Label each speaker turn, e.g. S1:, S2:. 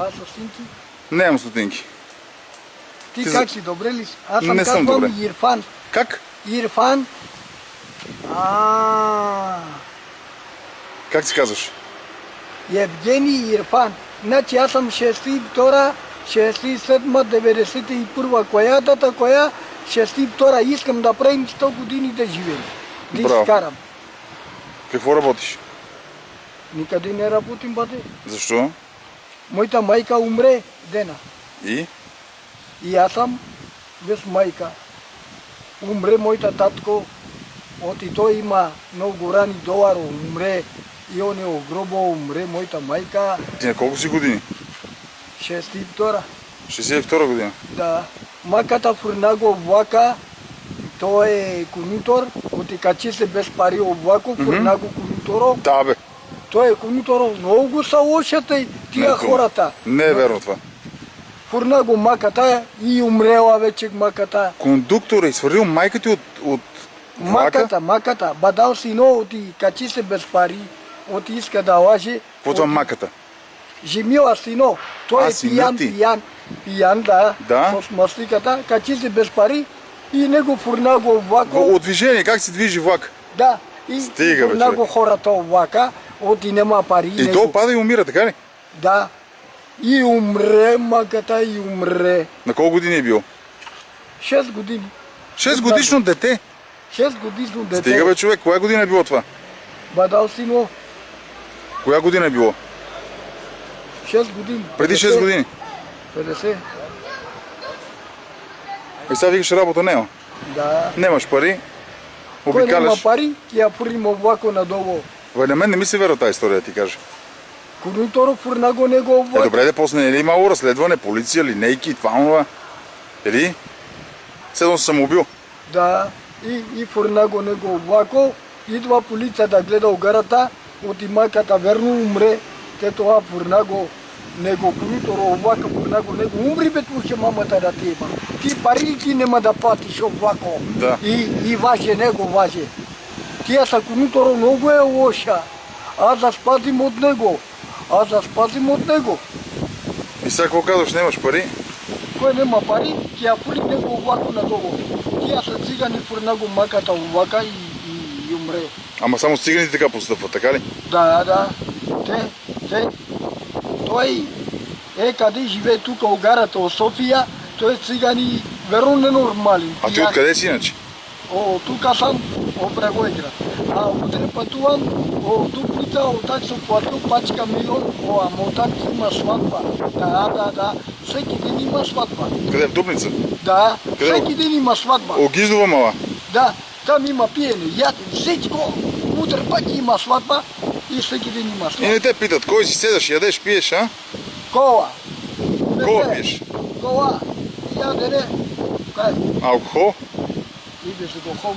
S1: А, стотинки?
S2: Нямам стотинки.
S1: Ти как си, добре ли си? Аз
S2: Не съм добре.
S1: казвам Ирфан.
S2: Как?
S1: Ирфан.
S2: Как си казваш?
S1: Евгений Ирфан. Значи аз съм 62-а, 67-ма, 91-а. Коя е дата, коя? 62-а. Искам да правим 100 години да живеем. Да
S2: Браво.
S1: изкарам.
S2: Какво работиш?
S1: Никъде не работим, бате.
S2: Защо?
S1: Моята майка умре дена. И аз съм без майка. Умре моята татко. И той има много рани долар, умре. И он е огробо, умре моята майка.
S2: Ти на колко си години?
S1: 62-а.
S2: 62 година.
S1: Да. Маката фурнаго влака, той е конутор, качи се без пари облако, фурнаго конуторо.
S2: Да, бе.
S1: Той е конуторо. Много са лошата тия хората.
S2: Не е верно това.
S1: Фурнаго маката и умрела вече маката.
S2: Кондуктор е изхвърлил майка ти от влака?
S1: Маката. Бадал сино, качи се без пари, иска да лаже.
S2: Какво това маката?
S1: Жимила сино. Той е пиян, да. С масликата, качи се без пари и него фурнаго влако.
S2: От движение, как се движи влак?
S1: Да. И фурнаго хората влака, нема пари.
S2: И то пада и умира, така ли?
S1: Да. И умре маката, и умре.
S2: На колко години е бил?
S1: 6 години.
S2: 6 годишно дете?
S1: 6 годишно дете.
S2: Стига бе, човек, коя година е било това?
S1: Бадал сино.
S2: Коя година е било?
S1: 6 години.
S2: Преди 6 години?
S1: 50.
S2: И сега викаш работа няма?
S1: Да.
S2: Немаш пари,
S1: Кой
S2: обикаляш.
S1: нема пари, я фурим влако надолу.
S2: Бе, на мен не ми се вярва тази история, да ти кажа.
S1: Конуторо фурнаго него влако.
S2: Добре, да после не е имало разследване, полиция, линейки, това, онова. Или? Седно съм убил.
S1: Да. И фурнаго него влако. Идва полиция да гледа огарата. От имаката верно умре. Те това фурнаго него конуторо влака фурнаго него. Умри бе туше мамата да ти има. Ти пари ли ти нема да платиш влако?
S2: Да.
S1: И важе него важе. Тия са конуторо много е лоша. Аз да спазим от него.
S2: И сега какво казваш, нямаш пари?
S1: Кой нема пари, тия фури него влако надолу. Тия са цигани фурнаго маката влака и умре.
S2: Ама само с циганите така постъпват, така ли?
S1: Да. Той къде живее тук огарата от София, той е цигани верно ненормален.
S2: А ти откъде си иначе?
S1: Тук съм, Превойград. А утре пътувам, Дупница, оттак съм платил пачка милион, ама оттак има сватба. Да. Всеки ден има сватба.
S2: Къде, в Дупница?
S1: Да, всеки ден има сватба.
S2: Огиздова мала?
S1: Да, там има пиене, ядене, всичко. Утре пак има сватба и всеки ден има сватба.
S2: И не те питат, кой си седаш, ядеш, пиеш, а?
S1: Кола.
S2: Кола пиеш?
S1: Кола, ядене. Кай?
S2: Алкохол?
S1: И без алкохол.